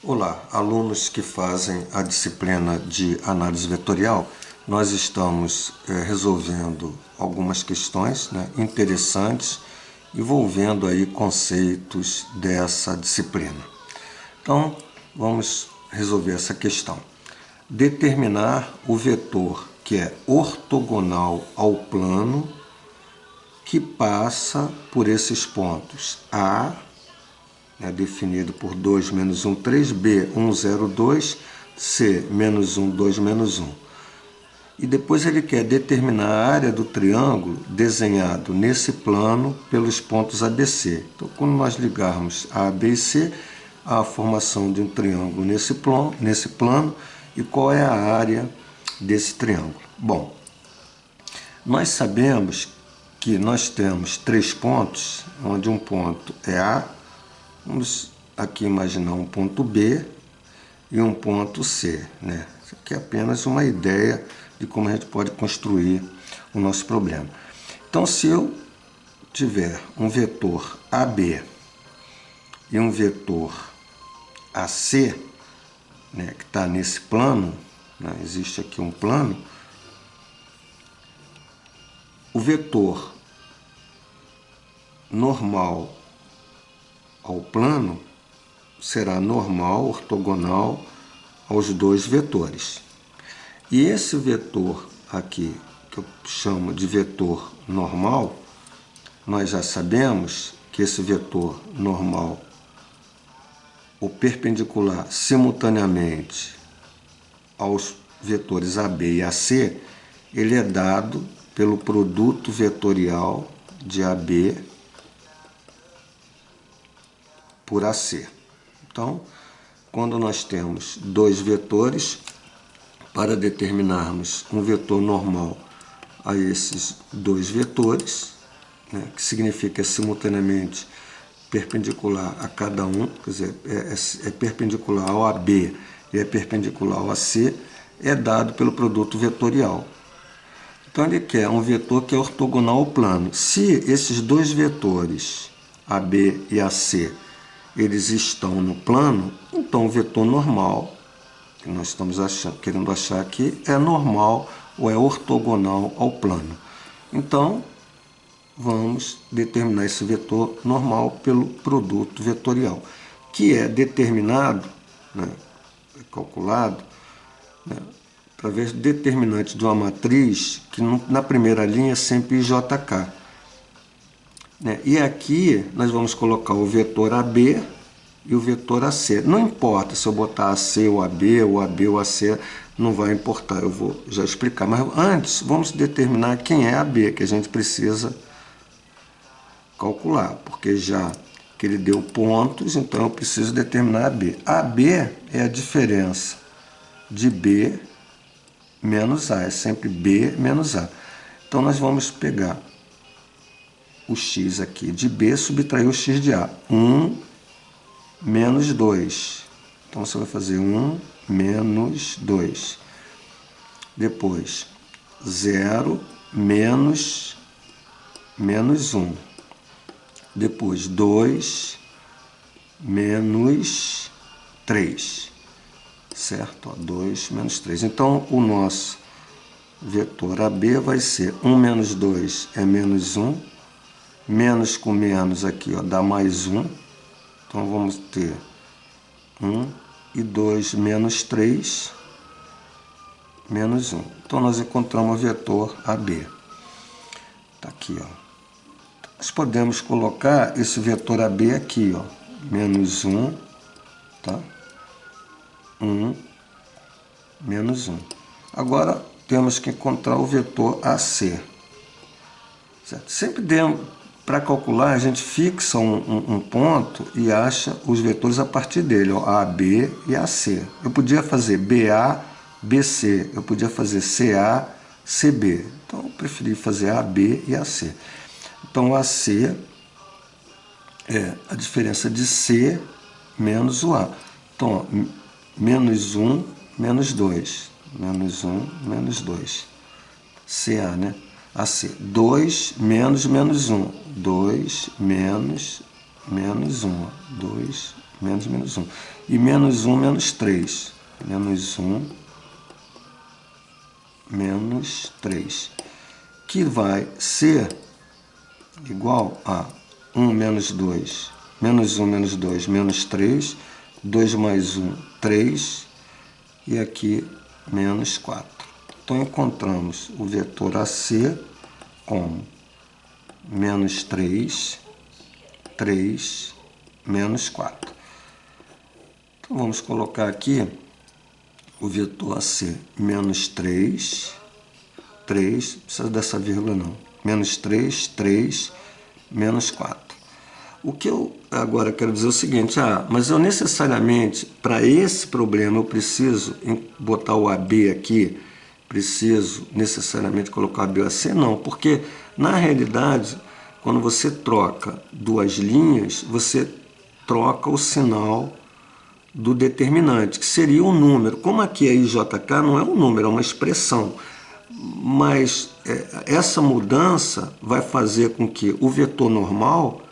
Olá, alunos que fazem a disciplina de análise vetorial, nós estamos resolvendo algumas questões interessantes envolvendo aí conceitos dessa disciplina. Então, vamos resolver essa questão. Determinar o vetor que é ortogonal ao plano que passa por esses pontos A, definido por 2, menos 1, 3, B, 1, 0, 2, C, menos 1, 2, menos 1. E depois ele quer determinar a área do triângulo desenhado nesse plano pelos pontos ABC. Então, quando nós ligarmos A, B e C, há a formação de um triângulo nesse plano e qual é a área desse triângulo. Bom, nós sabemos que nós temos 3 pontos, onde um ponto é A, vamos aqui imaginar um ponto B e um ponto C, Isso aqui é apenas uma ideia de como a gente pode construir o nosso problema. Então, se eu tiver um vetor AB e um vetor AC, que está nesse plano, existe aqui um plano, o vetor normal ao plano será normal, ortogonal aos dois vetores. E esse vetor aqui, que eu chamo de vetor normal, nós já sabemos que esse vetor normal, o perpendicular simultaneamente aos vetores AB e AC, ele é dado pelo produto vetorial de AB por AC. Então, quando nós temos dois vetores, para determinarmos um vetor normal a esses dois vetores, que significa simultaneamente perpendicular a cada um, quer dizer, é perpendicular ao AB e é perpendicular ao AC, é dado pelo produto vetorial. Então, ele quer um vetor que é ortogonal ao plano. Se esses dois vetores, AB e AC, eles estão no plano, então o vetor normal, que nós estamos querendo achar aqui, é normal ou é ortogonal ao plano. Então, vamos determinar esse vetor normal pelo produto vetorial, que é determinado, calculado, através do determinante de uma matriz, que na primeira linha é sempre IJK. E aqui nós vamos colocar o vetor AB e o vetor AC. Não importa se eu botar AC ou AB, ou AB ou AC, não vai importar, eu vou já explicar. Mas antes, vamos determinar quem é AB, que a gente precisa calcular, porque já que ele deu pontos, então eu preciso determinar AB. AB é a diferença de B menos A, é sempre B menos A. Então, nós vamos pegar o x aqui de B, subtrair o x de A. 1 menos 2. Então, você vai fazer 1 menos 2. Depois, 0 menos 1. Depois, 2 menos 3. Certo? 2 menos 3. Então, o nosso vetor AB vai ser 1 menos 2 é menos 1. Menos com menos aqui, dá mais 1. Então, vamos ter 1 e 2 menos 3, menos 1. Então, nós encontramos o vetor AB. Está aqui, Nós podemos colocar esse vetor AB aqui, menos 1, tá? 1, menos 1. Agora, temos que encontrar o vetor AC. Certo? Sempre para calcular, a gente fixa um ponto e acha os vetores a partir dele, AB e AC. Eu podia fazer BA, BC, eu podia fazer CA, CB. Então, eu preferi fazer AB e AC. Então, AC é a diferença de C menos o A. Então, menos 1, menos 2. Menos 1, menos 2. CA, AC. 2 menos menos 1. 2 menos menos 1. 2 menos, menos 1. E menos 1, menos 3. Menos 1, menos 3. Que vai ser igual a 1 menos 2. Menos 1 menos 2, menos 3. 2 mais 1, 3. E aqui, menos 4. Então, encontramos o vetor AC como menos 3, 3, menos 4. Então, vamos colocar aqui o vetor AC menos 3, 3, não precisa dessa vírgula não, menos 3, 3, menos 4. O que eu agora quero dizer é o seguinte, mas eu necessariamente, para esse problema, eu preciso botar o AB aqui, preciso necessariamente colocar o AB ou AC? Não, porque na realidade, quando você troca duas linhas, você troca o sinal do determinante, que seria um número. Como aqui é IJK, não é um número, é uma expressão. Mas essa mudança vai fazer com que o vetor normal,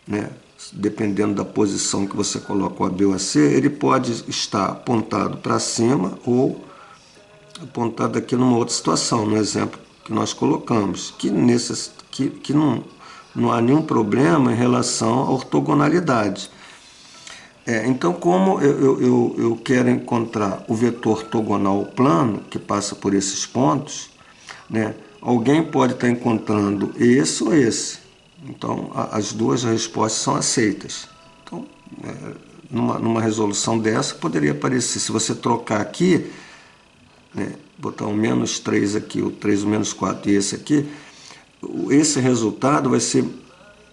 né, dependendo da posição que você coloca o AB ou AC, ele pode estar apontado para cima ou apontado aqui numa outra situação, no exemplo que nós colocamos, que não há nenhum problema em relação à ortogonalidade. Então, como eu quero encontrar o vetor ortogonal plano, que passa por esses pontos, né, alguém pode estar encontrando esse ou esse. Então, as duas respostas são aceitas. Então, numa resolução dessa, poderia aparecer, se você trocar aqui, né, botar um menos 3 aqui, o 3, o menos 4 e esse aqui, esse resultado vai ser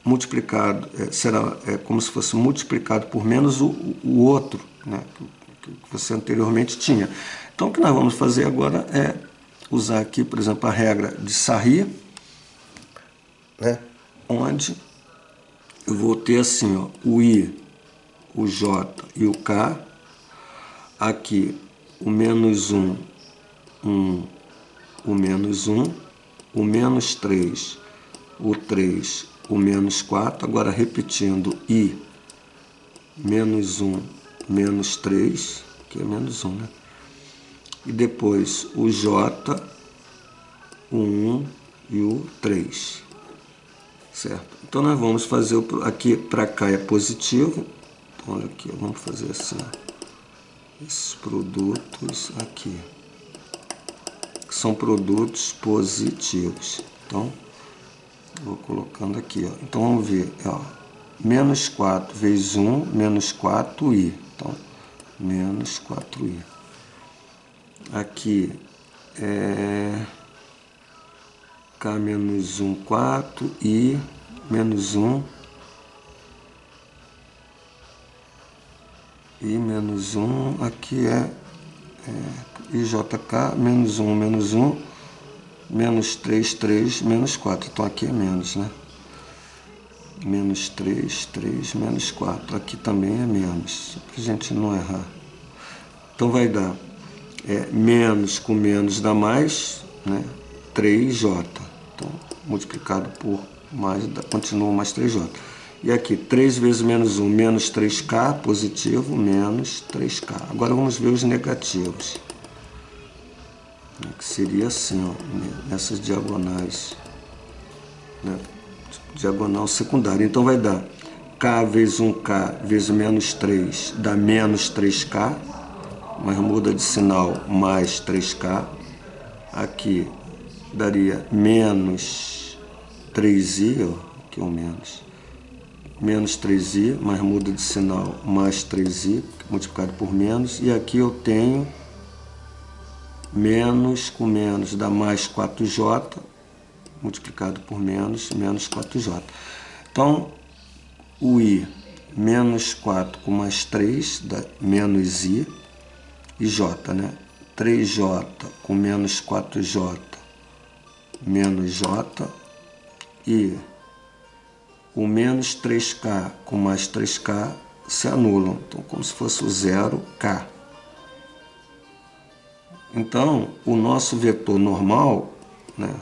multiplicado, será como se fosse multiplicado por menos o outro, né, que você anteriormente tinha. Então, o que nós vamos fazer agora é usar aqui, por exemplo, a regra de Sarri, né, onde eu vou ter assim, ó, o I, o J e o K, aqui o menos 1, o menos 1, o menos 3, o 3, o menos 4, agora repetindo, I, menos 1, menos 3, que é menos 1, né? E depois o J, o 1 e o 3, certo? Então, nós vamos fazer, aqui para cá é positivo, então, olha aqui, vamos fazer assim, esses produtos aqui, que são produtos positivos. Então, vou colocando aqui, ó. Então, vamos ver, ó, menos 4 vezes 1, menos 4i. Então, menos 4i. Aqui, K menos 1, 4, I menos 1, I menos 1, aqui IJK, menos 1, menos 1, menos 3, 3, menos 4. Então, aqui é menos, né? Menos 3, 3, menos 4. Aqui também é menos, só para a gente não errar. Então, vai dar menos com menos dá mais, né? 3J. Então, multiplicado por mais, continua mais 3J. E aqui, 3 vezes menos 1, menos 3K, positivo, menos 3K. Agora, vamos ver os negativos. Que seria assim, ó, nessas diagonais, né? Diagonal secundária. Então, vai dar K vezes 1K vezes menos 3 dá menos 3K, mas muda de sinal, mais 3K. Aqui daria menos 3i, ó, aqui é o menos 3i, mas muda de sinal, mais 3i, multiplicado por menos. E aqui eu tenho menos com menos dá mais 4j, multiplicado por menos, menos 4j. Então, o i, menos 4 com mais 3, dá menos i, e j, né? 3j com menos 4j, menos j, e o menos 3k com mais 3k se anulam. Então, como se fosse o 0k. Então, o nosso vetor normal, né,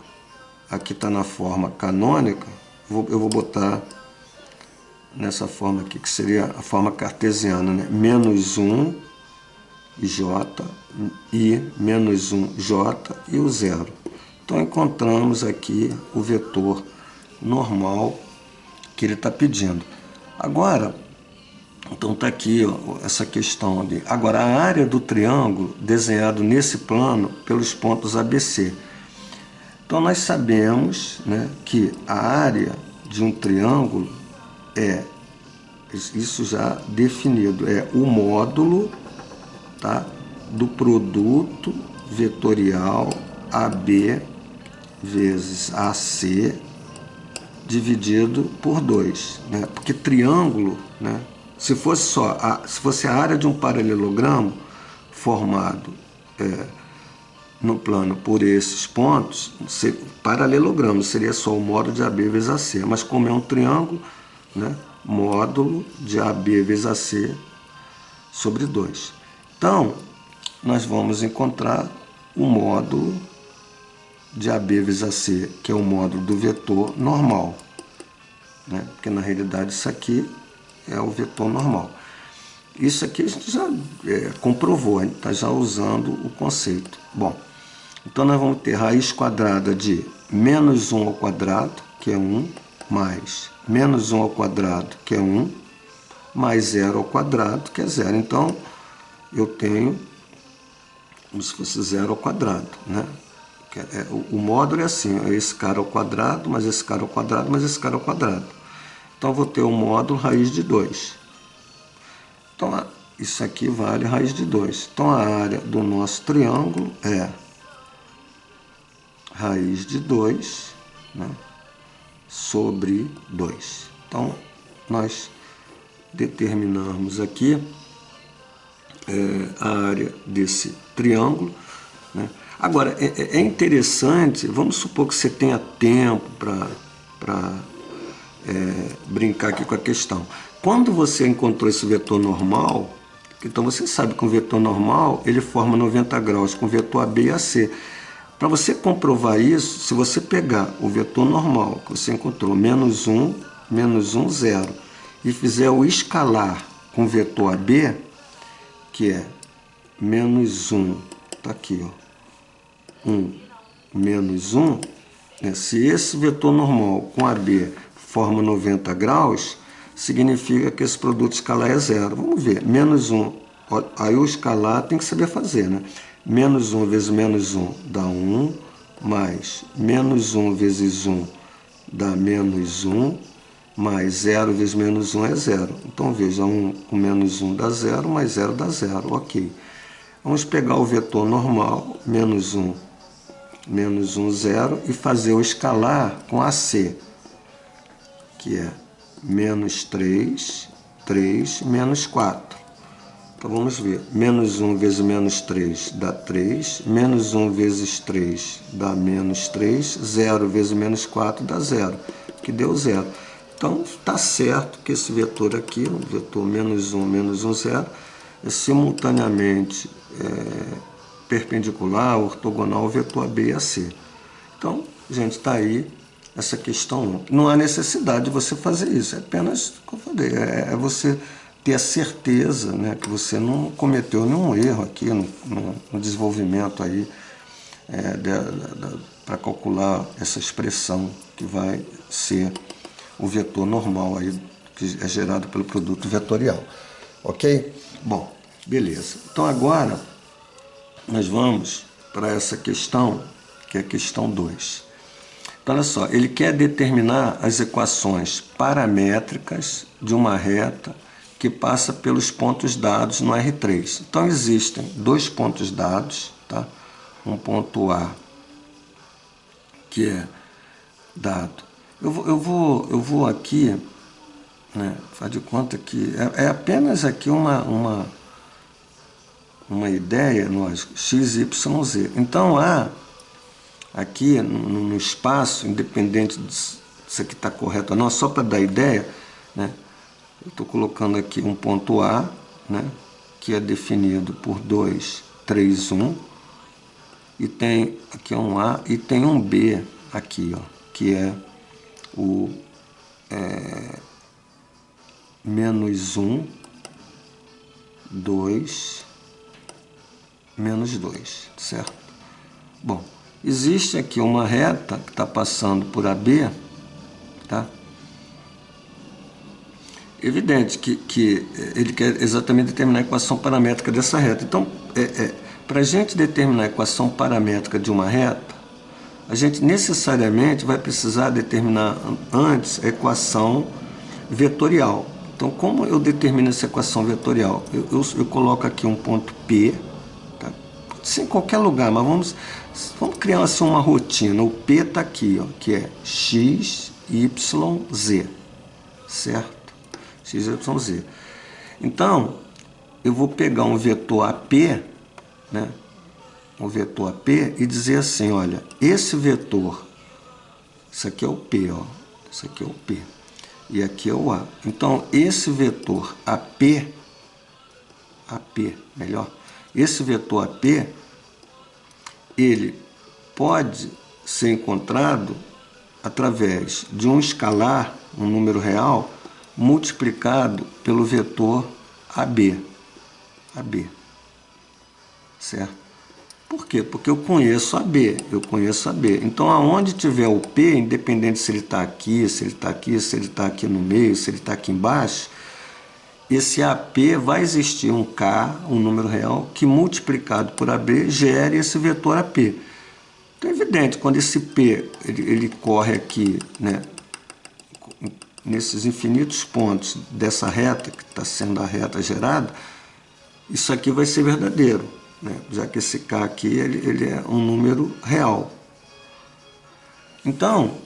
aqui está na forma canônica, eu vou botar nessa forma aqui, que seria a forma cartesiana, né? Menos 1 J e menos 1 J e o zero. Então encontramos aqui o vetor normal que ele está pedindo. Agora, então está aqui ó, essa questão ali. Agora, a área do triângulo desenhado nesse plano pelos pontos ABC. Então nós sabemos, né, que a área de um triângulo é, isso já definido, é o módulo, tá, do produto vetorial AB vezes AC dividido por 2, né? Porque triângulo, né, se fosse a área de um paralelogramo formado no plano por esses pontos, paralelogramo seria só o módulo de AB vezes AC, mas como é um triângulo, né, módulo de AB vezes AC sobre 2. Então, nós vamos encontrar o módulo de AB vezes AC, que é o módulo do vetor normal, né? Porque na realidade isso aqui é o vetor normal. Isso aqui a gente já comprovou, a gente está já usando o conceito. Bom, então nós vamos ter raiz quadrada de menos 1 ao quadrado, que é 1, mais menos 1 ao quadrado, que é 1, mais 0 ao quadrado, que é 0. Então, eu tenho como se fosse 0 ao quadrado, né? O módulo é assim, é esse cara ao quadrado, mais esse cara ao quadrado, mais esse cara ao quadrado. Então, eu vou ter o módulo raiz de 2. Então, isso aqui vale raiz de 2. Então, a área do nosso triângulo é raiz de 2, né, sobre 2. Então, nós determinamos aqui a área desse triângulo, né? Agora, é interessante, vamos supor que você tenha tempo para brincar aqui com a questão. Quando você encontrou esse vetor normal, então você sabe que um vetor normal ele forma 90 graus com o vetor AB e AC. Para você comprovar isso, se você pegar o vetor normal que você encontrou, menos 1, 0, e fizer o escalar com o vetor AB, que é menos 1, está aqui, ó, 1, menos 1, né? Se esse vetor normal com AB forma 90 graus, significa que esse produto escalar é zero. Vamos ver, menos 1, aí o escalar tem que saber fazer, né? Menos 1 vezes menos 1 dá 1, mais menos 1 vezes 1 dá menos 1, mais 0 vezes menos 1 é 0. Então, veja, 1 com menos 1 dá 0, mais 0 dá 0, ok. Vamos pegar o vetor normal, menos 1, 0, e fazer o escalar com AC, que é menos 3, 3, menos 4. Então, vamos ver. Menos 1 vezes menos 3 dá 3. Menos 1 vezes 3 dá menos 3. 0 vezes menos 4 dá 0, que deu 0. Então, está certo que esse vetor aqui, o vetor menos 1, 0, é simultaneamente perpendicular, ortogonal ao vetor AB e AC. Então, gente, está aí essa questão 1. Não há necessidade de você fazer isso, é apenas, como eu falei, é você ter a certeza, né, que você não cometeu nenhum erro aqui no desenvolvimento aí para calcular essa expressão que vai ser o vetor normal aí, que é gerado pelo produto vetorial. Ok? Bom, beleza. Então agora nós vamos para essa questão, que é a questão 2. Então, olha só, ele quer determinar as equações paramétricas de uma reta que passa pelos pontos dados no R3. Então, existem dois pontos dados, tá? Um ponto A, que é dado. Eu vou aqui, né, faz de conta que é apenas aqui uma ideia, x, y, z. Então, A, aqui no espaço, independente se aqui está correto ou não, só para dar ideia, né, eu estou colocando aqui um ponto A, né, que é definido por 2, 3, 1, e tem aqui um A e tem um B aqui, ó, que é menos 1, 2, menos 2, certo? Bom, existe aqui uma reta que está passando por AB, tá? Evidente que ele quer exatamente determinar a equação paramétrica dessa reta. Então, para a gente determinar a equação paramétrica de uma reta, a gente necessariamente vai precisar determinar antes a equação vetorial. Então, como eu determino essa equação vetorial? Eu coloco aqui um ponto P, tá? Pode ser em qualquer lugar, mas vamos criar assim uma rotina. O P está aqui, ó, que é x, y, z, certo? X, y, z. Então, eu vou pegar um vetor AP, né? Um vetor AP e dizer assim, olha, esse vetor, isso aqui é o P, ó, isso aqui é o P, e aqui é o A. Então, esse vetor AP, melhor, esse vetor AP, ele pode ser encontrado através de um escalar, um número real, multiplicado pelo vetor AB, certo? Por quê? Porque eu conheço AB, Então, aonde tiver o P, independente se ele está aqui, se ele está aqui, se ele está aqui no meio, se ele está aqui embaixo, esse AP vai existir um K, um número real, que multiplicado por AB gere esse vetor AP. Então, é evidente, quando esse P ele corre aqui, né, nesses infinitos pontos dessa reta, que está sendo a reta gerada, isso aqui vai ser verdadeiro, né? Já que esse K aqui ele é um número real. Então,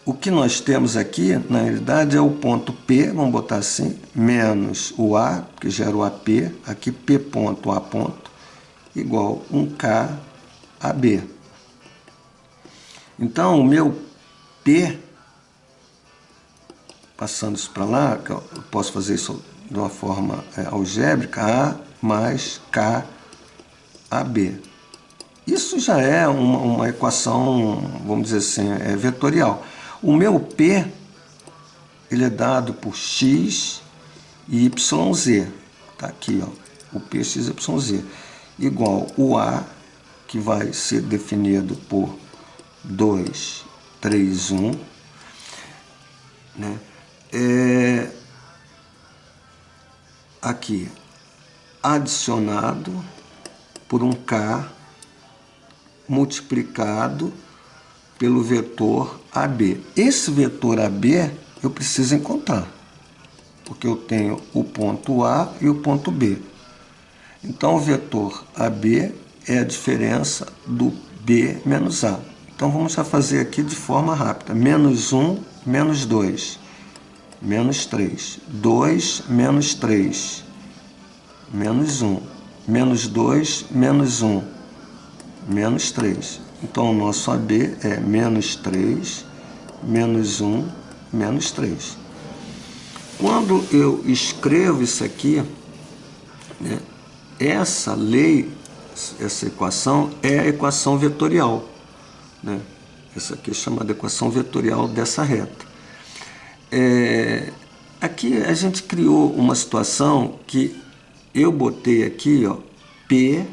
o que nós temos aqui, na realidade, é o ponto P, vamos botar assim, menos o A, que gera o AP, aqui P ponto, A ponto, igual 1K AB. Então, o meu P, passando isso para lá, eu posso fazer isso de uma forma algébrica, A mais K AB. Isso já é uma equação, vamos dizer assim, vetorial. O meu P, ele é dado por x e yz. Está aqui, ó, o P, x, yz. Igual o A, que vai ser definido por 2, 3, 1. Né? Aqui, adicionado por um K multiplicado pelo vetor AB. Esse vetor AB eu preciso encontrar, porque eu tenho o ponto A e o ponto B. Então, o vetor AB é a diferença do B menos A. Então, vamos já fazer aqui de forma rápida. Menos 1, menos 2, menos 3. 2, menos 3, menos 1. Menos 2, menos 1, menos 3. Então, o nosso AB é menos 3, menos 1, menos 3. Quando eu escrevo isso aqui, né, essa lei, essa equação é a equação vetorial. Né? Essa aqui é chamada equação vetorial dessa reta. Aqui a gente criou uma situação que eu botei aqui, ó, P,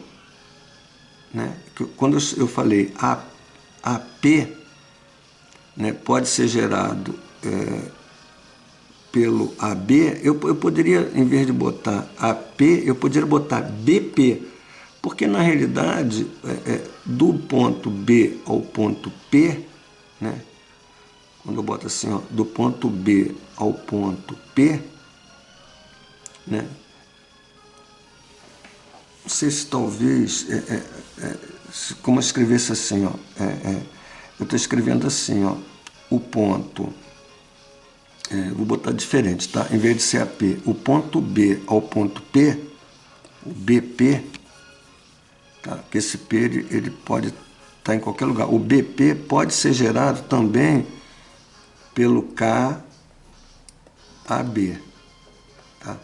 né? Quando eu falei AP, né, pode ser gerado pelo AB, eu poderia, em vez de botar AP, eu poderia botar BP, porque na realidade, do ponto B ao ponto P, né, quando eu boto assim, ó, do ponto B ao ponto P, né, não sei se talvez, como eu escrevesse assim, ó, eu estou escrevendo assim, ó, o ponto, vou botar diferente, tá? Em vez de ser AP, o ponto B ao ponto P, o BP, tá? Que esse P ele pode estar em qualquer lugar. O BP pode ser gerado também pelo KAB, tá?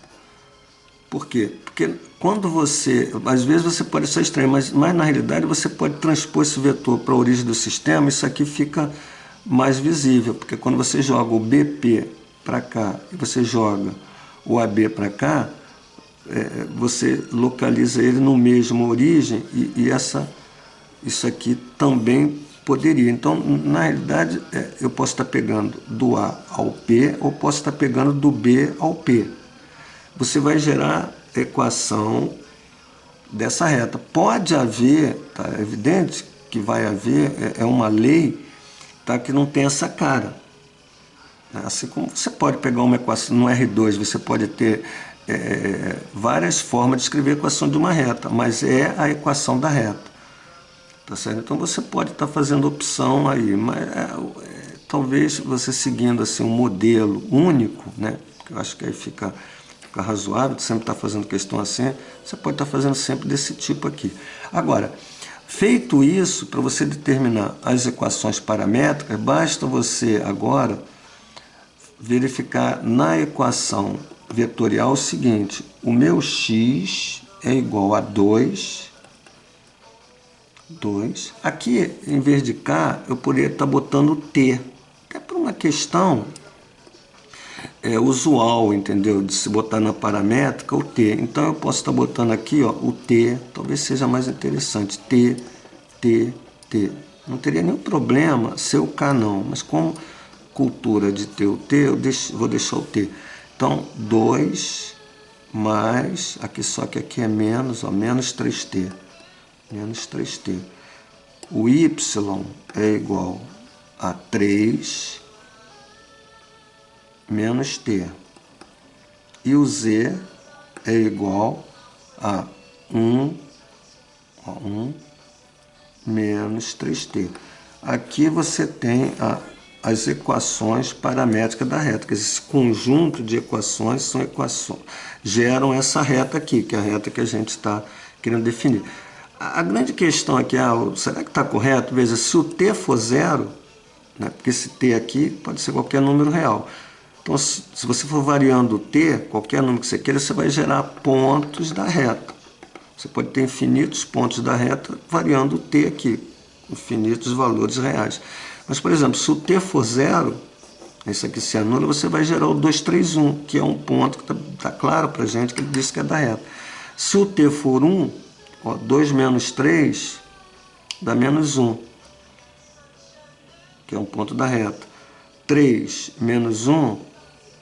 Por quê? Porque quando você, às vezes você pode ser estranho, mas na realidade você pode transpor esse vetor para a origem do sistema, isso aqui fica mais visível, porque quando você joga o BP para cá e você joga o AB para cá, você localiza ele no mesmo origem e isso aqui também poderia. Então, na realidade, eu posso estar pegando do A ao P ou posso estar pegando do B ao P. Você vai gerar equação dessa reta. Pode haver, tá? É evidente que vai haver, é uma lei, tá? Que não tem essa cara. Assim como você pode pegar uma equação no R2, você pode ter várias formas de escrever a equação de uma reta, mas é a equação da reta. Tá certo? Então você pode estar fazendo opção aí, mas talvez você seguindo assim um modelo único, né? Que eu acho que aí fica razoável, sempre está fazendo questão assim, você pode estar fazendo sempre desse tipo aqui. Agora, feito isso, para você determinar as equações paramétricas, basta você agora verificar na equação vetorial o seguinte: o meu x é igual a 2. Aqui, em vez de K, eu poderia estar botando T. Até por uma questão usual, entendeu? De se botar na paramétrica o T. Então eu posso estar botando aqui, ó, o T, talvez seja mais interessante. T, T, T. Não teria nenhum problema ser o K não, mas como cultura de ter o T, eu vou deixar o T. Então, 2 mais, aqui só que aqui é menos, ó, menos 3T. Menos 3T. O Y é igual a 3 menos T. E o Z é igual a 1 menos 3T. Aqui você tem as equações paramétricas da reta. Esse conjunto de equações geram essa reta aqui, que é a reta que a gente está querendo definir. A grande questão aqui é, será que está correto? Veja, se o t for zero, né, porque esse t aqui pode ser qualquer número real. Então, se você for variando o t, qualquer número que você queira, você vai gerar pontos da reta. Você pode ter infinitos pontos da reta variando o t aqui, infinitos valores reais. Mas, por exemplo, se o t for zero, esse aqui se anula, você vai gerar o 2, 3, 1, que é um ponto que está claro para a gente que ele disse que é da reta. Se o t for 1, ó, 2 menos 3 dá menos 1, que é um ponto da reta. 3 menos 1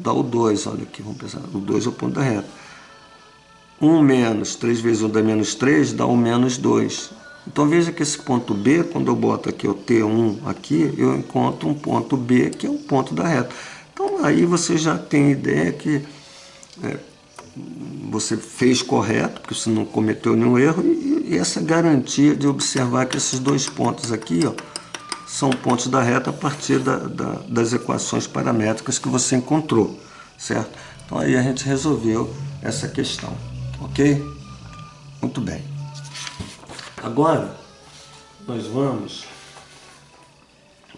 dá o 2, olha aqui, vamos pensar, o 2 é o ponto da reta. 1 menos 3 vezes 1 dá menos 3, dá o menos 2. Então veja que esse ponto B, quando eu boto aqui o T1 aqui, eu encontro um ponto B, que é o ponto da reta. Então aí você já tem ideia que você fez correto, porque você não cometeu nenhum erro, e essa garantia de observar que esses dois pontos aqui, ó, são pontos da reta a partir das equações paramétricas que você encontrou, certo? Então aí a gente resolveu essa questão, ok? Muito bem. Agora, nós vamos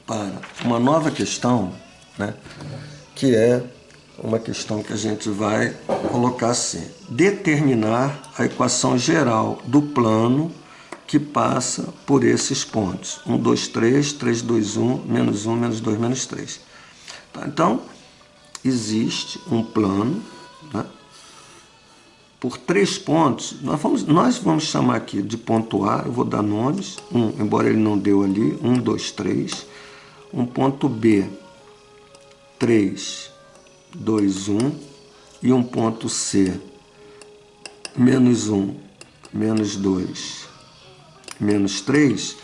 para uma nova questão, né, que é uma questão que a gente vai colocar assim: determinar a equação geral do plano que passa por esses pontos. 1, 2, 3, 3, 2, 1, menos 1, menos 2, menos 3. Tá? Então, existe um plano, né, por 3 pontos. Nós vamos chamar aqui de ponto A, eu vou dar nomes, embora ele não deu ali, 1, 2, 3. Um ponto B, 3, 2, 1. E um ponto C, menos 1, menos 2, menos 3.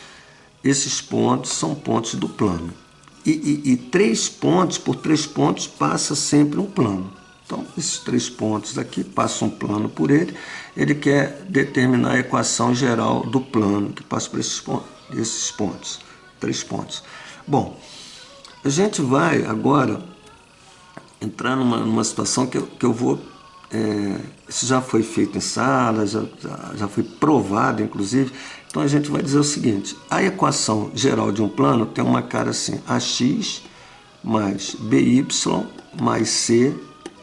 Esses pontos são pontos do plano. E 3 pontos, por 3 pontos, passa sempre um plano. Então, esses 3 pontos aqui, passa um plano por ele. Ele quer determinar a equação geral do plano que passa por esses pontos. 3 pontos. Bom, a gente vai agora entrar numa situação que eu vou... isso já foi feito em sala, já foi provado, inclusive. Então, a gente vai dizer o seguinte: a equação geral de um plano tem uma cara assim: ax mais by mais c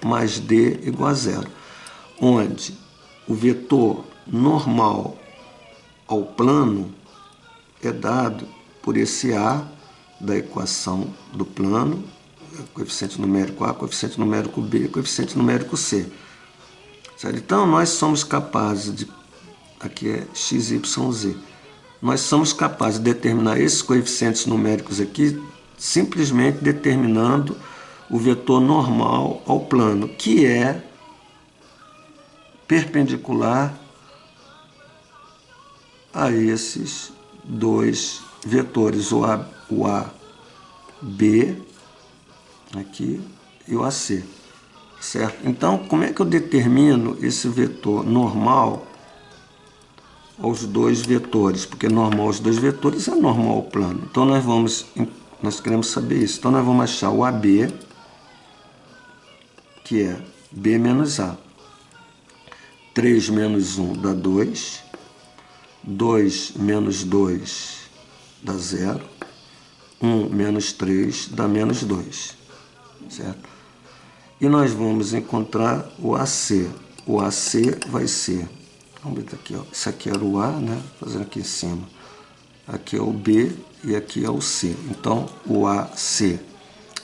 mais d igual a zero, onde o vetor normal ao plano é dado por esse A da equação do plano, coeficiente numérico A, coeficiente numérico B, coeficiente numérico C. Certo? Então, nós somos capazes de... Aqui é x, y, z. Nós somos capazes de determinar esses coeficientes numéricos aqui simplesmente determinando o vetor normal ao plano, que é perpendicular a esses dois vetores, o AB aqui e o AC. Certo? Então, como é que eu determino esse vetor normal aos dois vetores? Porque normal aos dois vetores é normal ao plano. Então, nós queremos saber isso. Então, nós vamos achar o AB, que é B menos A. 3 menos 1 dá 2. 2 menos 2 dá 0. 1 menos 3 dá menos 2. Certo? E nós vamos encontrar o AC. O AC vai ser... Vamos ver aqui, ó. Isso aqui era o A, né? Fazendo aqui em cima. Aqui é o B e aqui é o C. Então, o AC,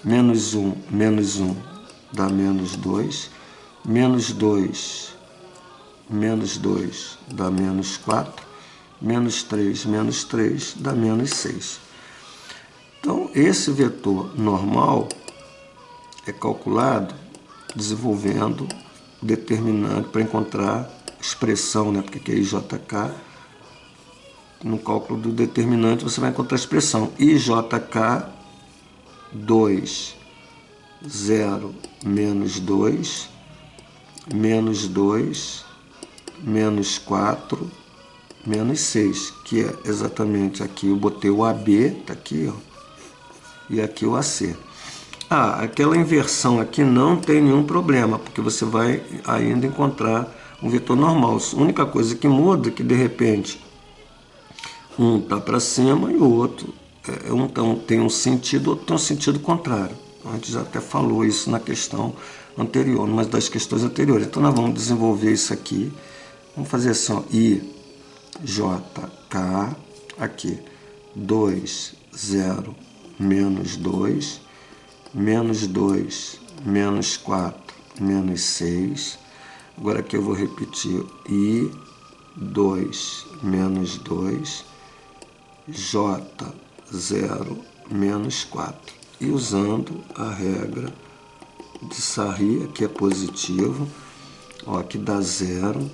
menos 1 dá menos 2. Menos 2 dá menos 4. Menos 3 dá menos 6. Então, esse vetor normal é calculado desenvolvendo determinante para encontrar expressão, né? Porque aqui é IJK. No cálculo do determinante você vai encontrar a expressão IJK 2, 0, menos 2, menos 2, menos 4, menos 6, que é exatamente aqui. Eu botei o AB, tá aqui, ó, e aqui o AC. Aquela inversão aqui não tem nenhum problema, porque você vai ainda encontrar um vetor normal. A única coisa que muda é que, de repente, um está para cima e o outro, tem um sentido, outro tem um sentido contrário. A gente já até falou isso na questão anterior, numa das questões anteriores. Então, nós vamos desenvolver isso aqui. Vamos fazer assim, ó, IJK, aqui, 2, 0, menos 2, menos 2, menos 4, menos 6. Agora aqui eu vou repetir I, 2, menos 2, J, 0, menos 4. E usando a regra de Sarri, aqui é positivo, ó, aqui dá 0,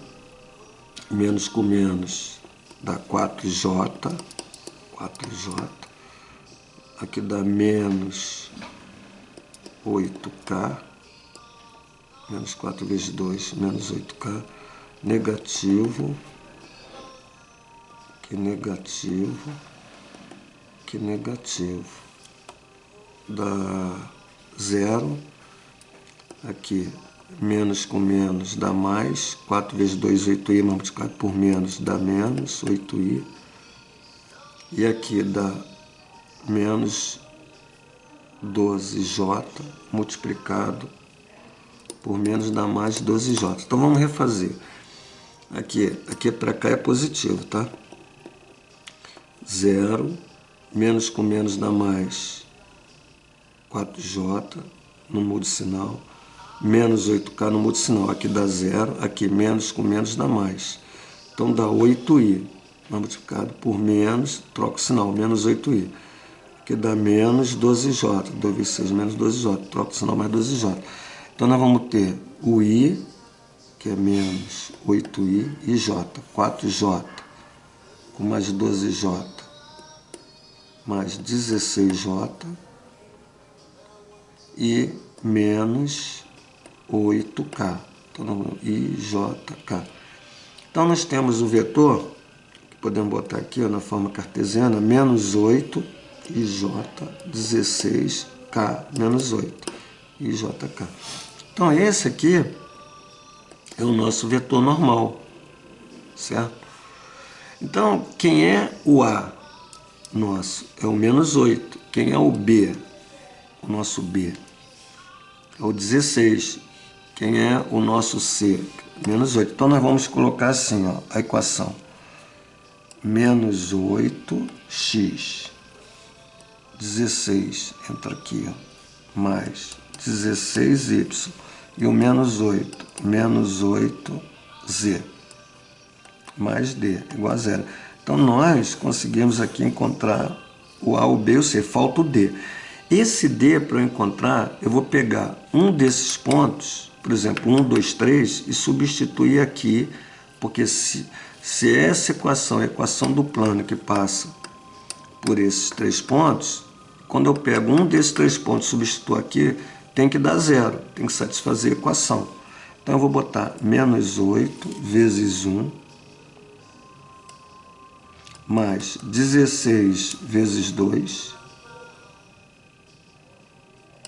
menos com menos dá 4J, aqui dá menos 8K, menos 4 vezes 2, menos 8K, negativo, que negativo, dá 0, aqui menos com menos dá mais, 4 vezes 2, 8i, multiplicado por menos dá menos, 8i, e aqui dá menos 12J, multiplicado por menos dá mais 12J. Então, vamos refazer. Aqui para cá é positivo, tá? 0, menos com menos dá mais 4J, não muda o sinal. Menos 8K não muda o sinal. Aqui dá 0, aqui menos com menos dá mais. Então, dá 8i, multiplicado por menos, troca o sinal, menos 8i. Aqui dá menos 12J, 2 vezes 6, menos 12J, troca o sinal, mais 12J. Então, nós vamos ter o I, que é menos 8i, e J, 4J, com mais 12J, mais 16J, e menos 8K. Então, nós vamos IJK. Então, nós temos o vetor, que podemos botar aqui, ó, na forma cartesiana, menos 8, IJ, 16K, menos 8, IJK. Então, esse aqui é o nosso vetor normal, certo? Então, quem é o A nosso? É o menos 8. Quem é o B? O nosso B é o 16. Quem é o nosso C? Menos 8. Então, nós vamos colocar assim, ó, a equação. Menos 8x. 16 entra aqui, ó. mais 16y e o menos 8z mais d igual a zero. Então, nós conseguimos aqui encontrar o A, o B e o C. Falta o D. Esse D, para eu encontrar, eu vou pegar um desses pontos, por exemplo, 1, 2, 3, e substituir aqui, porque se essa equação é a equação do plano que passa por esses 3 pontos, quando eu pego um desses 3 pontos e substituo aqui, tem que dar zero, tem que satisfazer a equação. Então, eu vou botar menos 8 vezes 1, mais 16 vezes 2,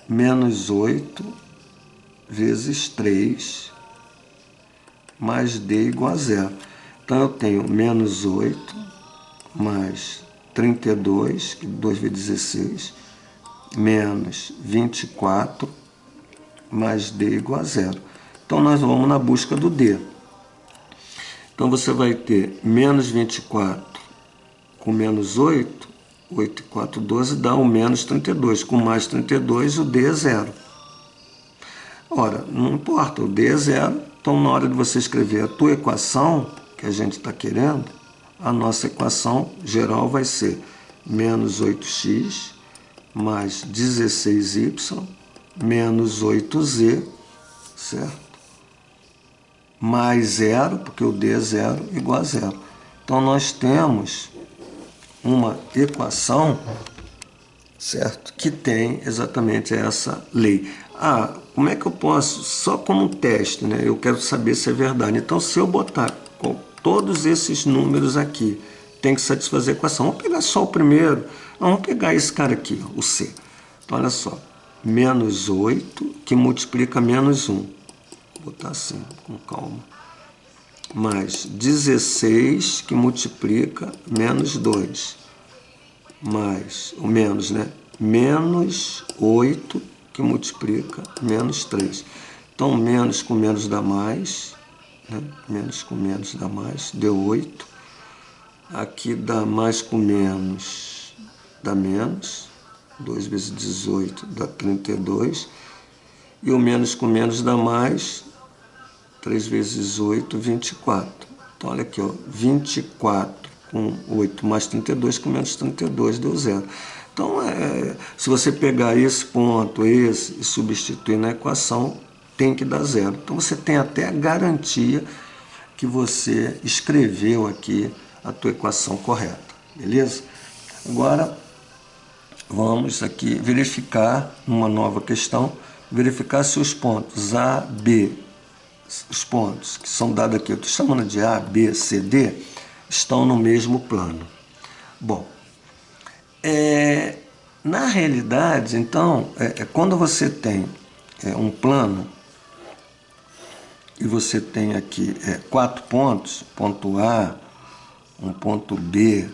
menos 8 vezes 3, mais d igual a zero. Então, eu tenho menos 8, mais 32, que 2 vezes 16, menos 24, mais d igual a zero. Então, nós vamos na busca do d. Então, você vai ter menos 24 com menos 8, 8 e 4, 12, dá o menos 32. Com mais 32, o d é zero. Ora, não importa, o d é zero. Então, na hora de você escrever a tua equação, que a gente está querendo, a nossa equação geral vai ser menos 8x mais 16y menos 8z, certo? Mais zero, porque o d é zero, igual a zero. Então, nós temos uma equação, certo? Que tem exatamente essa lei. Ah, como é que eu posso? Só como um teste, né? Eu quero saber se é verdade. Então, se eu botar todos esses números aqui, tem que satisfazer a equação. Vamos pegar só o primeiro. Vamos pegar esse cara aqui, o C. Então, olha só. Menos 8, que multiplica menos 1. Vou botar assim, com calma. Mais 16, que multiplica menos 2. Mais, o menos, né? Menos 8, que multiplica menos 3. Então, menos com menos dá mais, né? Menos com menos dá mais, deu 8. Aqui dá mais com menos, dá menos. 2 vezes 18 dá 32. E o menos com menos dá mais, 3 vezes 8, 24. Então, olha aqui, ó, 24 com 8 mais 32 com menos 32 deu zero. Então, se você pegar esse ponto, esse, e substituir na equação, tem que dar zero. Então, você tem até a garantia que você escreveu aqui a tua equação correta, beleza? Agora, vamos aqui verificar, numa nova questão, verificar se os pontos A, B, os pontos que são dados aqui, eu estou chamando de A, B, C, D, estão no mesmo plano. Bom, na realidade, então, quando você tem um plano e você tem aqui 4 pontos, ponto A, um ponto B,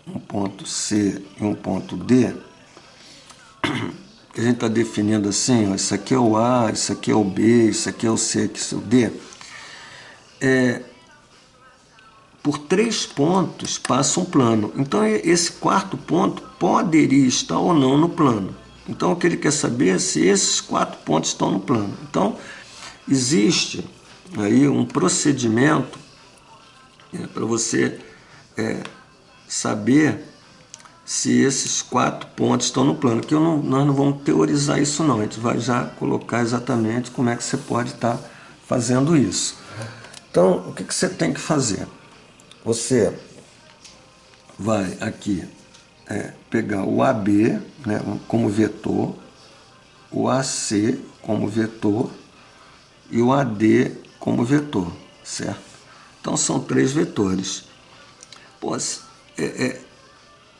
um ponto C e um ponto D, que a gente está definindo assim, ó, isso aqui é o A, isso aqui é o B, isso aqui é o C, isso é o D. Por 3 pontos passa um plano. Então, esse quarto ponto poderia estar ou não no plano. Então, o que ele quer saber é se esses 4 pontos estão no plano. Então, existe aí um procedimento para você saber se esses 4 pontos estão no plano, que nós não vamos teorizar isso não, a gente vai já colocar exatamente como é que você pode estar fazendo isso. Então, o que você tem que fazer? Você vai aqui pegar o AB, né, como vetor, o AC como vetor e o AD como vetor, certo? Então, são 3 vetores. Pô,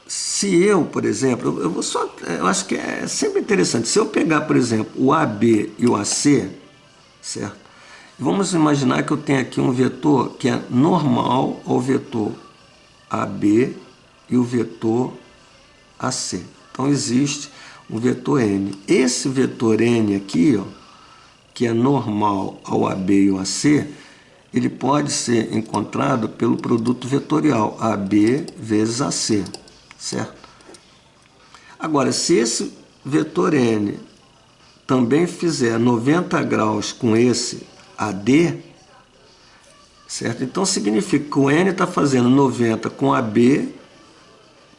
se eu, por exemplo, eu acho que é sempre interessante, se eu pegar, por exemplo, o AB e o AC, certo? Vamos imaginar que eu tenho aqui um vetor que é normal ao vetor AB e o vetor AC. Então, existe um vetor N. Esse vetor N aqui, ó, que é normal ao AB e ao AC, ele pode ser encontrado pelo produto vetorial AB vezes AC, certo? Agora, se esse vetor N também fizer 90 graus com esse AD, certo? Então significa que o N está fazendo 90 com AB,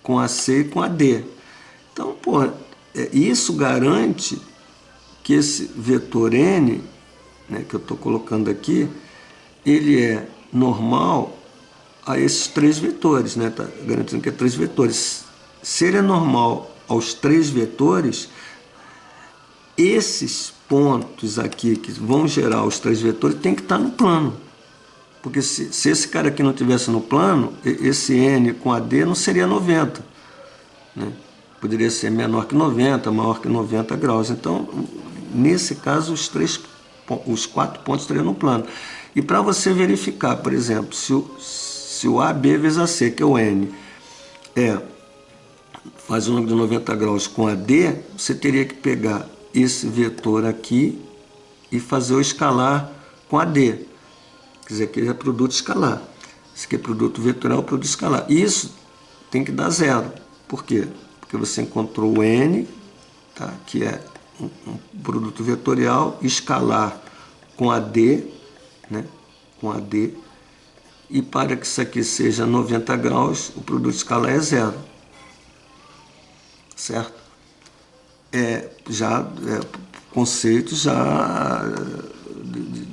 com AC e com AD. Então, pô, isso garante que esse vetor N, né, que eu estou colocando aqui, ele é normal a esses três vetores, né? Tá garantindo que é três vetores. Se ele é normal aos três vetores, esses pontos aqui que vão gerar os três vetores tem que estar no plano. Porque se esse cara aqui não estivesse no plano, esse N com AD não seria 90. Né? Poderia ser menor que 90, maior que 90 graus. Então, nesse caso, os 4 pontos estariam no plano. E para você verificar, por exemplo, se o AB vezes AC, que é o N, faz um ângulo de 90 graus com AD, você teria que pegar esse vetor aqui e fazer o escalar com AD. Quer dizer, aqui é produto escalar. Esse aqui é produto vetorial, produto escalar. Isso tem que dar zero. Por quê? Porque você encontrou o N, tá? Que é um produto vetorial, escalar com AD, né? Com AD. E para que isso aqui seja 90 graus, o produto escalar é zero. Certo? Conceito já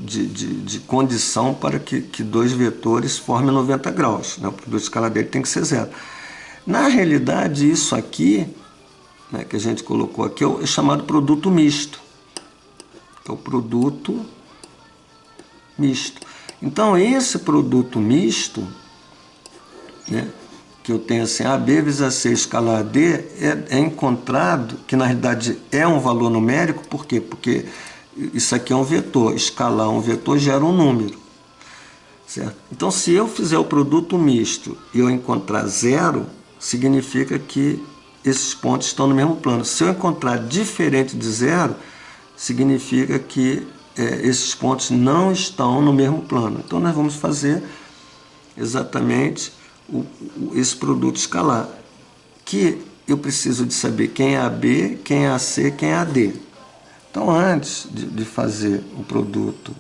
de condição para que dois vetores formem 90 graus. Né? O produto escalar dele tem que ser zero. Na realidade, isso aqui, né, que a gente colocou aqui, é chamado produto misto. É o produto misto. Então, esse produto misto, né, que eu tenho assim, AB vezes AC escalar AD, é encontrado, que na realidade é um valor numérico, por quê? Porque isso aqui é um vetor, escalar um vetor gera um número, certo? Então, se eu fizer o produto misto e eu encontrar zero, significa que esses pontos estão no mesmo plano. Se eu encontrar diferente de zero, significa que esses pontos não estão no mesmo plano. Então, nós vamos fazer exatamente esse produto escalar, que eu preciso de saber quem é AB, quem é AC, quem é AD. Então, antes de fazer o produto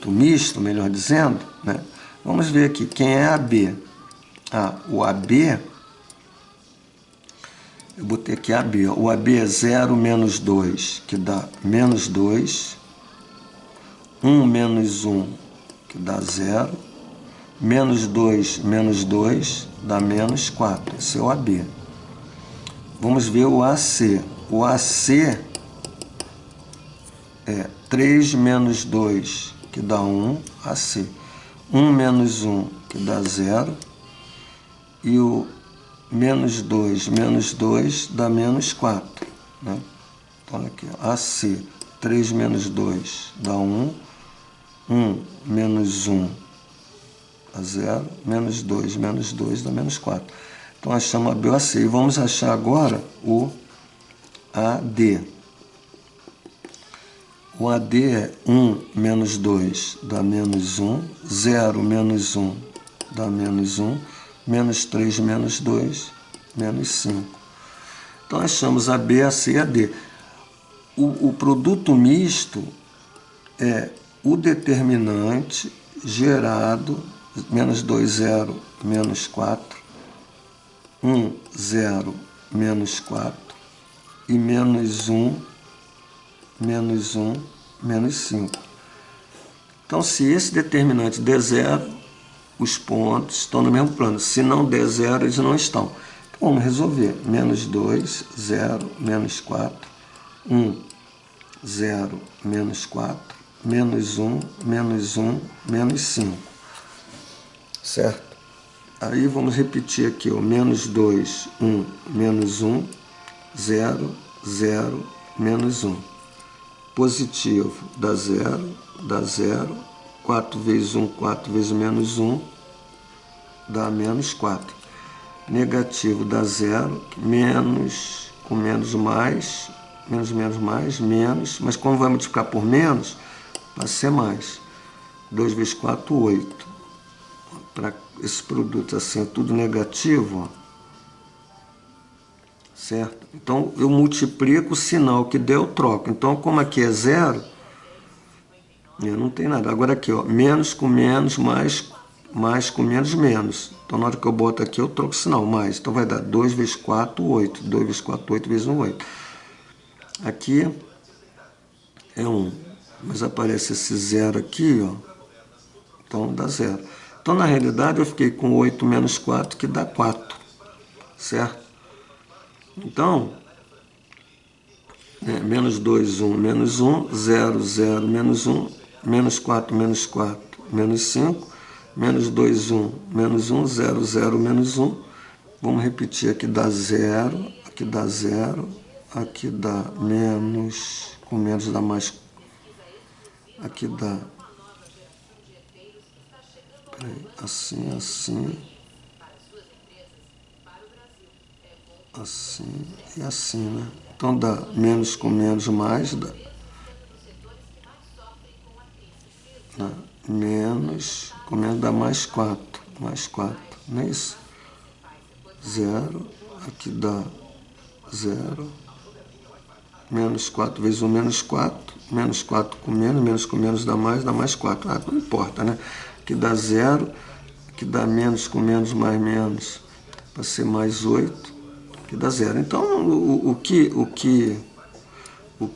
misto, melhor dizendo, né, vamos ver aqui quem é AB. O AB, eu botei aqui AB. O AB é 0 menos 2, que dá menos 2. 1 menos 1, que dá 0. Menos 2 dá menos 4. Esse é o AB. Vamos ver o AC. O AC é 3 menos 2, que dá 1, AC. 1 menos 1, que dá 0. E o menos 2 dá menos 4. Né? Então, olha aqui, AC, 3 menos 2 dá 1. 1 menos 1 dá 0. Menos 2 dá menos 4. Então, achamos AB e AC. E vamos achar agora o AD. O AD é 1 menos 2 dá menos 1. 0 menos 1 dá menos 1. Menos 3 menos 2, menos 5. Então, achamos AB, AC e AD. O produto misto é o determinante gerado, menos 2, 0, menos 4, 1, 0, menos 4, e menos 1, menos 1, menos 5. Então, se esse determinante der 0, os pontos estão no mesmo plano. Se não der 0, eles não estão. Então, vamos resolver. Menos 2, 0, menos 4, 1, 0, menos 4, menos 1, menos 1, menos 5. Certo? Aí vamos repetir aqui, ó. Menos 2, 1, menos 1, 0, 0, menos 1. Positivo dá 0, dá 0. 4 vezes 1, 4 vezes menos 1, dá menos 4. Negativo dá 0, menos com menos mais, menos mais, menos, mas como vai multiplicar por menos, vai ser mais. 2 vezes 4, 8. Para esse produto assim, é tudo negativo, ó, certo? Então, eu multiplico o sinal que der, eu troco. Então, como aqui é zero, não tem nada. Agora aqui, ó, menos com menos, mais com menos, menos. Então, na hora que eu boto aqui, eu troco o sinal, mais. Então, vai dar 2 vezes 4, 8. 2 vezes 4, 8 vezes 1, 8. Aqui é 1. Mas aparece esse zero aqui, ó. Então, dá zero. Então, na realidade, eu fiquei com 8 menos 4, que dá 4. Certo? Então, menos 2, 1, menos 1, 0, 0, menos 1, menos 4, menos 5, menos 2, 1, menos 1, 0, 0, menos 1. Vamos repetir, aqui dá 0, aqui dá 0, aqui dá menos, com menos dá mais, aqui dá, peraí, assim, assim, assim e assim, né? Então dá menos com menos mais, dá menos com menos dá mais 4, não é isso? 0, aqui dá 0, menos 4 vezes 1, menos 4 com menos dá mais 4, não importa, né? Aqui dá 0, aqui dá menos com menos mais menos, vai ser mais 8, aqui dá 0. Então, o que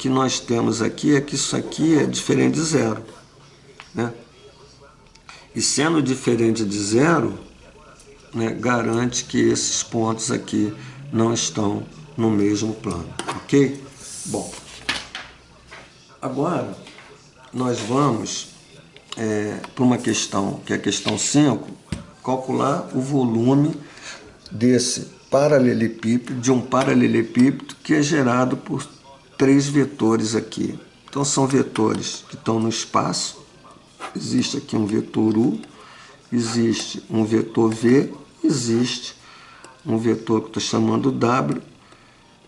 nós temos aqui é que isso aqui é diferente de zero, né? E sendo diferente de zero, né, garante que esses pontos aqui não estão no mesmo plano, ok? Bom, agora nós vamos para uma questão, que é a questão 5, calcular o volume desse paralelepípedo, de um paralelepípedo que é gerado por 3 vetores aqui. Então são vetores que estão no espaço, existe aqui um vetor U, existe um vetor V, existe um vetor que estou chamando W,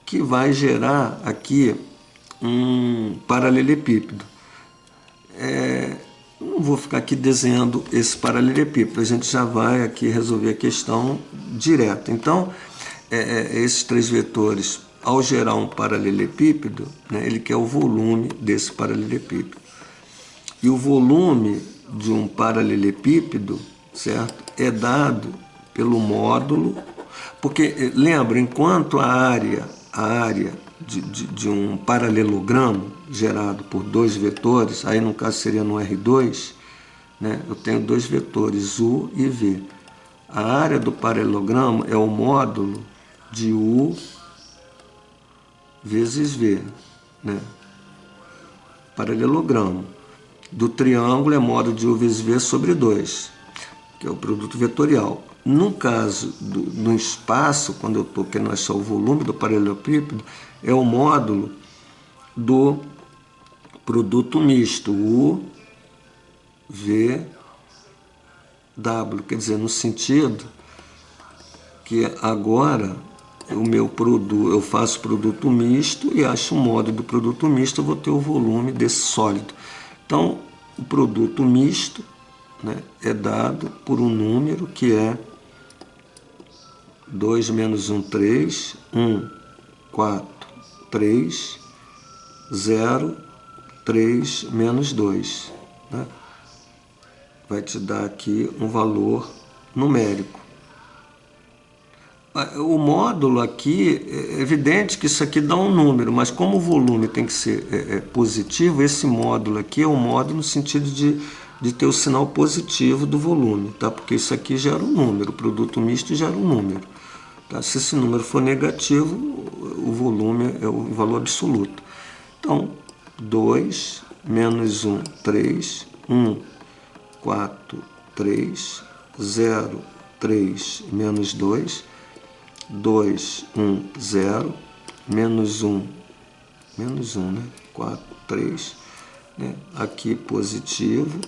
que vai gerar aqui um paralelepípedo. Não vou ficar aqui desenhando esse paralelepípedo, a gente já vai aqui resolver a questão direto. Então, esses 3 vetores, ao gerar um paralelepípedo, né, ele quer o volume desse paralelepípedo. E o volume de um paralelepípedo, certo, é dado pelo módulo, porque, lembra, enquanto a área de um paralelogramo gerado por 2 vetores, aí no caso seria no R2, né, eu tenho 2 vetores, U e V. A área do paralelogramo é o módulo de U vezes V, né? Paralelogramo. Do triângulo é módulo de U vezes V sobre 2, que é o produto vetorial. No caso do espaço, quando eu estou querendo achar o volume do paralelepípedo, é o módulo do produto misto, U, V, W. Quer dizer, no sentido que agora eu faço produto misto e acho o módulo do produto misto, eu vou ter o volume desse sólido. Então, o produto misto, né, é dado por um número que é 2 menos 1, 3, 1, 4, 3, 0, 3 menos 2. Né? Vai te dar aqui um valor numérico. O módulo aqui, é evidente que isso aqui dá um número, mas como o volume tem que ser positivo, esse módulo aqui é um módulo no sentido de ter o sinal positivo do volume, tá? Porque isso aqui gera um número, o produto misto gera um número. Tá? Se esse número for negativo, o volume é o valor absoluto. Então, 2 menos 1, 3, 1, 4, 3, 0, 3, menos 2, 2, 1, 0, menos 1, né? 4, 3, né? Aqui positivo.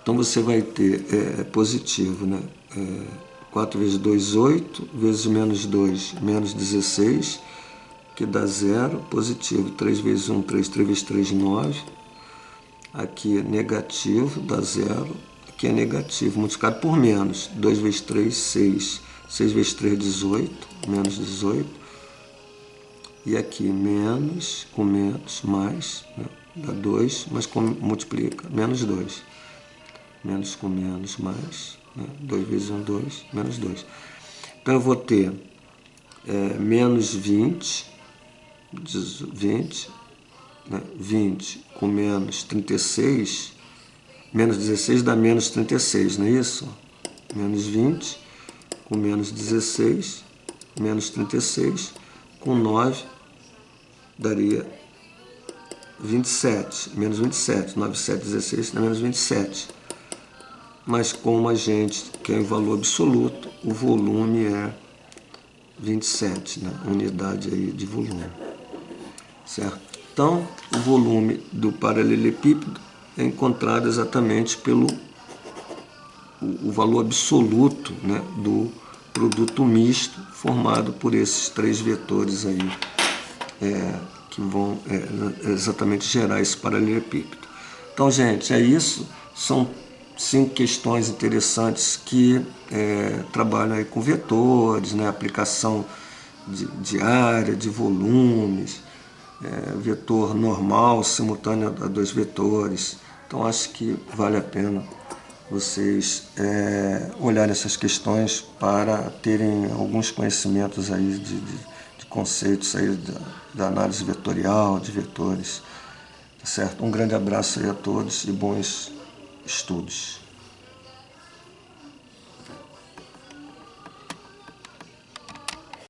Então você vai ter positivo, né? 4 vezes 2, 8, vezes menos 2, menos 16, que dá 0, positivo. 3 vezes 1, 3, 3 vezes 3, 9. Aqui é negativo, dá 0. Aqui é negativo, multiplicado por menos. 2 vezes 3, 6. 6 vezes 3, 18, menos 18. E aqui menos, com menos, mais, né? Dá 2, mas multiplica, menos 2. Menos com menos, mais, né? 2 vezes 1, 2, menos 2. Então eu vou ter menos 20, 20, né? 20 com menos 36, menos 16 dá menos 36, não é isso? Menos 20 com menos 16, menos 36, com 9 daria 27, menos 27, 9, 7, 16 dá menos 27. Mas como a gente quer em valor absoluto, o volume é 27, né? Unidade aí de volume, certo? Então, o volume do paralelepípedo é encontrado exatamente pelo o valor absoluto, né, do produto misto formado por esses 3 vetores aí, que vão exatamente gerar esse paralelepípedo. Então, gente, é isso. São 5 questões interessantes que trabalham aí com vetores, né, aplicação de área, de volumes, vetor normal, simultâneo a 2 vetores. Então, acho que vale a pena vocês olharem essas questões para terem alguns conhecimentos aí de conceitos aí da análise vetorial, de vetores. Tá certo? Um grande abraço aí a todos e bons estudos.